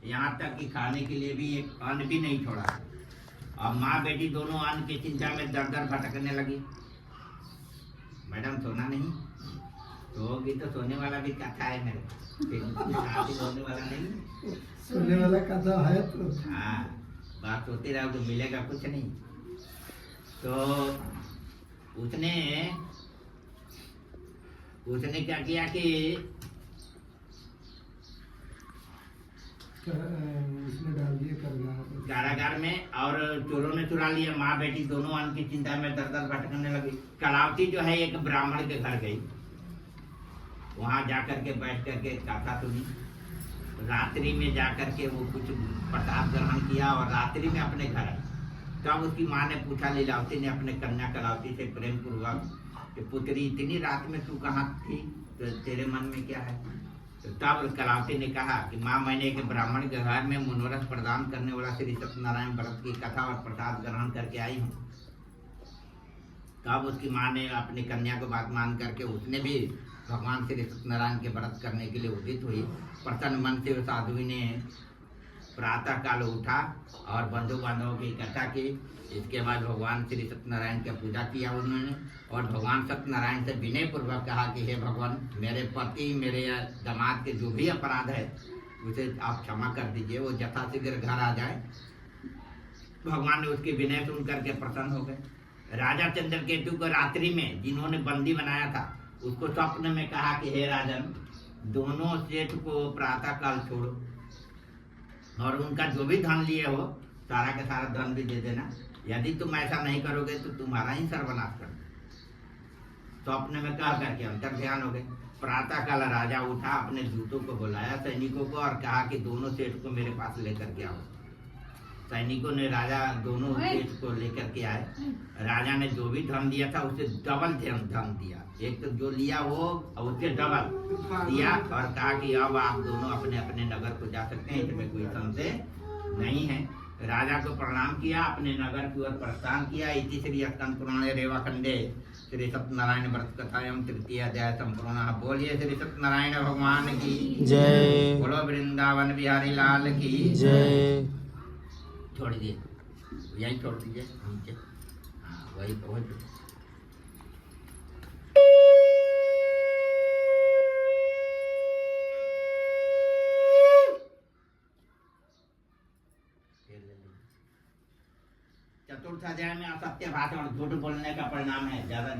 यहाँ तक कि खाने के लिए भी एक अन्न भी नहीं छोड़ा। और माँ बेटी दोनों अन्न की चिंता में दर दर भटकने लगी। मैडम सोना नहीं, सोओगी तो सोने वाला भी कथा है मेरे, सोने वाला नहीं, सोने वाला कथा है तो। हाँ, बात सोते रहो तो मिलेगा कुछ नहीं। तो उसने क्या किया कि उसने डाल दिया कारागार में, और चोरों ने चुरा लिया। माँ बेटी दोनों अन्न की चिंता में दर दर भटकने लगी। कलावती जो है एक ब्राह्मण के घर गई, वहां जाकर के बैठ करके कथा सुनी। रात्रि में जाकर के वो कुछ प्रसाद ग्रहण किया और रात्रि में अपने घर आई। तब उसकी माँ ने पूछा, लीलावती ने अपने कन्या कलावती से प्रेम पूर्वक कि पुत्री इतनी रात में तू कहाँ थी, तो तेरे मन में क्या है? तो तब कलावती ने कहा कि माँ, मैंने एक ब्राह्मण के घर में मनोरथ प्रदान करने वाला श्री सत्यनारायण व्रत की कथा और प्रसाद ग्रहण करके आई हूँ। तब उसकी माँ ने अपनी कन्या को बात मान करके उसने भी भगवान श्री सत्यनारायण के व्रत करने के लिए उदित हुई। प्रसन्न मन से उस साध्वी ने प्रातः काल उठा और बंधु बांधवों की इकट्ठा की। इसके बाद भगवान श्री सत्यनारायण की पूजा किया उन्होंने, और भगवान सत्यनारायण से विनय पूर्वक कहा कि हे भगवान, मेरे पति मेरे दामाद के जो भी अपराध है उसे आप क्षमा कर दीजिए, वो यथाशीघ्र घर आ जाए। भगवान ने उसके विनय सुन करके प्रसन्न हो गए। राजा चंद्रकेतु को रात्रि में जिन्होंने बंदी बनाया था उसको स्वप्न में कहा कि हे राजन, दोनों सेठ को प्रातः काल छोड़ो और उनका जो भी धन लिए हो सारा का सारा धन भी दे देना। यदि तुम ऐसा नहीं करोगे तो तुम्हारा ही सर्वनाश कर दो। स्वप्न में कह करके अंतर ध्यान हो गए। प्रातः काल राजा उठा, अपने दूतों को बुलाया सैनिकों को, और कहा कि दोनों सेठ को मेरे पास लेकर के आओ। सैनिकों ने राजा दोनों सेठ को लेकर के आए। राजा ने जो भी धन दिया था उससे डबल धन दिया। एक तो जो लिया वो और उससे डबल दिया, और कहा कि अब आप दोनों अपने अपने नगर को जा सकते हैं, इसमें कोई संशय नहीं है। राजा को प्रणाम किया, अपने नगर की ओर प्रस्थान किया। इति श्री स्कंद पुराणे रेवाखंडे श्री सत्यनारायण व्रत कथायां तृतीय अध्याय संपूर्ण। बोलिए श्री सत्यनारायण भगवान की जय। बोलो वृंदावन बिहारी लाल की जय। छोड़ दिए, यही छोड़ दीजिए नीचे। हाँ, वही पहुँच। चतुर्थ अध्याय में असत्य भाषण और झूठ बोलने का परिणाम है। ज्यादा